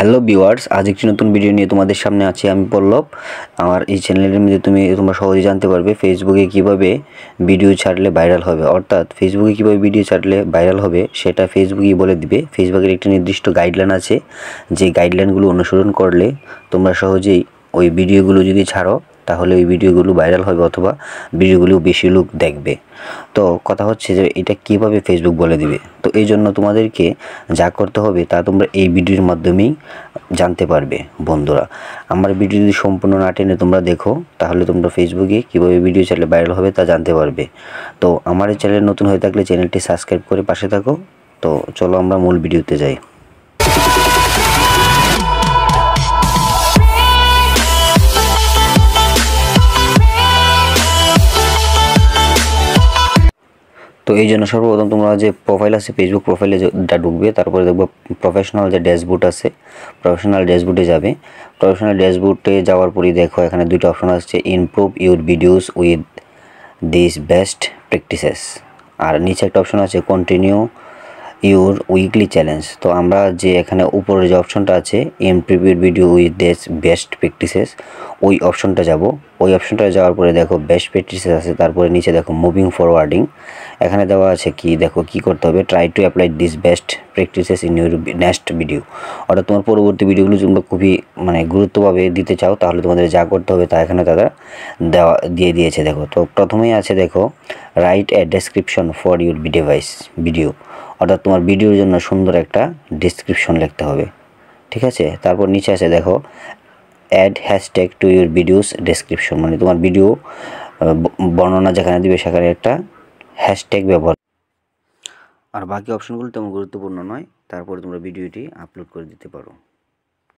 Hello viewers, আজ একটি নতুন ভিডিও নিয়ে তোমাদের সামনে আছি আমি পল্লব। আমার এই চ্যানেলের মধ্যে তোমরা সহজেই জানতে পারবে ফেসবুকে কিভাবে ভিডিও ছাড়লে ভাইরাল হবে, অর্থাৎ ফেসবুকে কিভাবে ভিডিও ছাড়লে ভাইরাল হবে সেটা ফেসবুকই বলে দিবে। ফেসবুকের একটি নির্দিষ্ট গাইডলাইন আছে, যে গাইডলাইনগুলো অনুসরণ করলে তোমরা সহজেই ওই ভিডিওগুলো যদি ছাড়ো তাহলে ওই ভিডিওগুলো ভাইরাল হবে অথবা ভিডিওগুলো বেশি লোক দেখবে। তো কথা হচ্ছে যে এটা কিভাবে ফেসবুক বলে দিবে। তো এই জন্য তোমাদেরকে যা করতে হবে তা তোমরা এই ভিডিওর মাধ্যমেই জানতে পারবে। বন্ধুরা, আমার ভিডিও যদি সম্পূর্ণ না টেনে তোমরা দেখো তাহলে তোমরা ফেসবুকে কীভাবে ভিডিও চাইলে ভাইরাল হবে তা জানতে পারবে। তো আমার এই চ্যানেল নতুন হয়ে থাকলে চ্যানেলটি সাবস্ক্রাইব করে পাশে থাকো। তো চলো আমরা মূল ভিডিওতে যাই। তো এই জন্য সর্বপ্রথম তোমরা যে প্রোফাইল আছে ফেসবুক প্রোফাইলে ঢুকবে, তারপরে দেখবো প্রফেশনাল যে ড্যাশবোর্ড আছে, প্রফেশনাল ড্যাশবোর্ডে যাবে। প্রফেশনাল ড্যাশবোর্ডে যাওয়ার পরই দেখো এখানে দুটো অপশন আসছে, improve your videos with this best practices, আর নিচে একটা অপশন আছে কন্টিনিউ ইউর উইকলি চ্যালেঞ্জ। তো আমরা যে এখানে উপরে যে অপশনটা আছে improve your video with this best practices, ওই অপশনটা যাব। ওই অপশনটা যাওয়ার পরে দেখো বেস্ট প্র্যাকটিসেস আছে, তারপরে নিচে দেখো মুভিং ফরওয়ার্ডিং। এখানে দেওয়া আছে কি দেখো কি করতে হবে, try to apply this best practices in your next video. অর্থাৎ তোমার পরবর্তী ভিডিওগুলো তোমরা খুবই গুরুত্বভাবে দিতে চাও তাহলে তোমাদের যা করতে হবে তা এখানে তারা দিয়ে দিয়েছে। দেখো তো প্রথমেই আছে দেখো write a description for your device video, অর্থাৎ তোমার ভিডিওর জন্য সুন্দর একটা ডেসক্রিপশন লিখতে হবে, ঠিক আছে। তারপর নিচে আছে দেখো add hashtag to your videos description, তোমার ভিডিও বর্ণনা যেখানে দিবে সেখানে একটা হ্যাশট্যাগ ব্যবহার। আর বাকি অপশনগুলো তেমন গুরুত্বপূর্ণ নয়, তারপরে তোমরা ভিডিওটি আপলোড করে দিতে পারো।